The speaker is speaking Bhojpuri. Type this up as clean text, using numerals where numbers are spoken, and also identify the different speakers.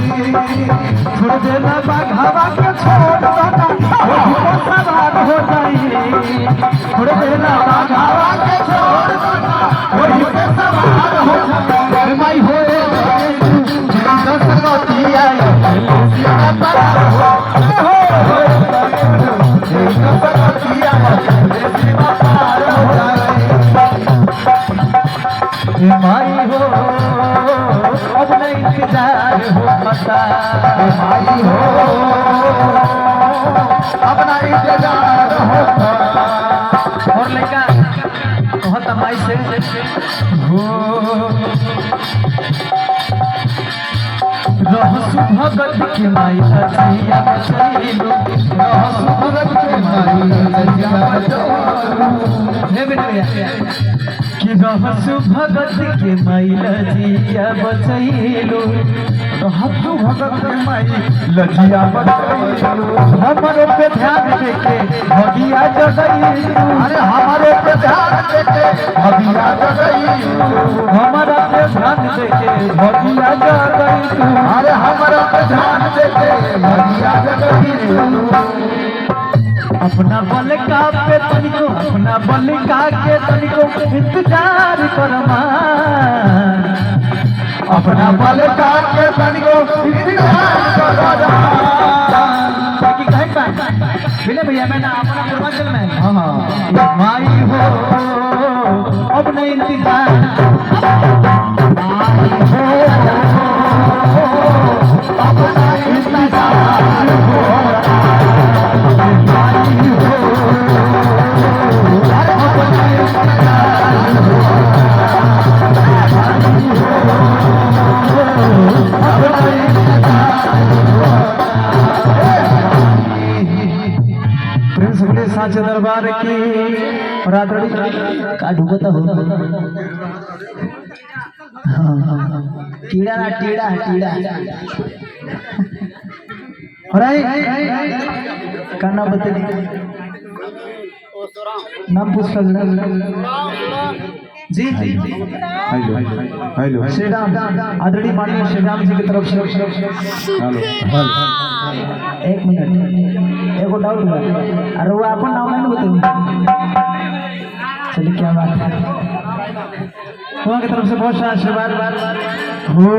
Speaker 1: छोड़ देना बाघावा के छोड़ देना सवार हो जाइए छोड़ देना बाघावा के छोड़ देना वही पे सवार हो जाइए माई होए सरगतिया माई हो अब नहीं इंतजार हो पता माई हो अब नहीं इंतजार हो और लड़का बहुत माई से हो रहसु भगत के माई अजिया बचैलो रहसु भगत के माई अजिया बचैलो हे बेटा कि रहसु भगत के माई लजिया बचैलो रहसु भगत के माई लजिया बचैलो हमारे पे ध्यान देके भगिया जगैलो अरे हमारे पे ध्यान देके भगिया जगैलो हमारा पे ध्यान देके भगिया जगैलो अरे हमारा पे ध्यान देके भगिया जगैलो अपना बल का पे तनिको अपना बल का के तनिको इंतजार करमा अपना बल का के तनिको इंतजार करमा कि कहे बिना भैया मैंने अपना पूर्वांचल में हां माई हो अब नहीं इंतजार माई हो अब नहीं इंतजार हो साचे दरबार की रातड़ी का ढुकता हो कीड़ा कीड़ा कीड़ा अरे काना बतली नाम पूछ जी जी हेलो हेलो श्री राम आदरणीय माननीय श्री राम जी की तरफ से हेलो एक मिनट एगो डाउट है अरे वो अपन नाम नहीं बताइए चलिए क्या बात है वहाँ की तरफ से बहुत सारा आशीर्वाद हो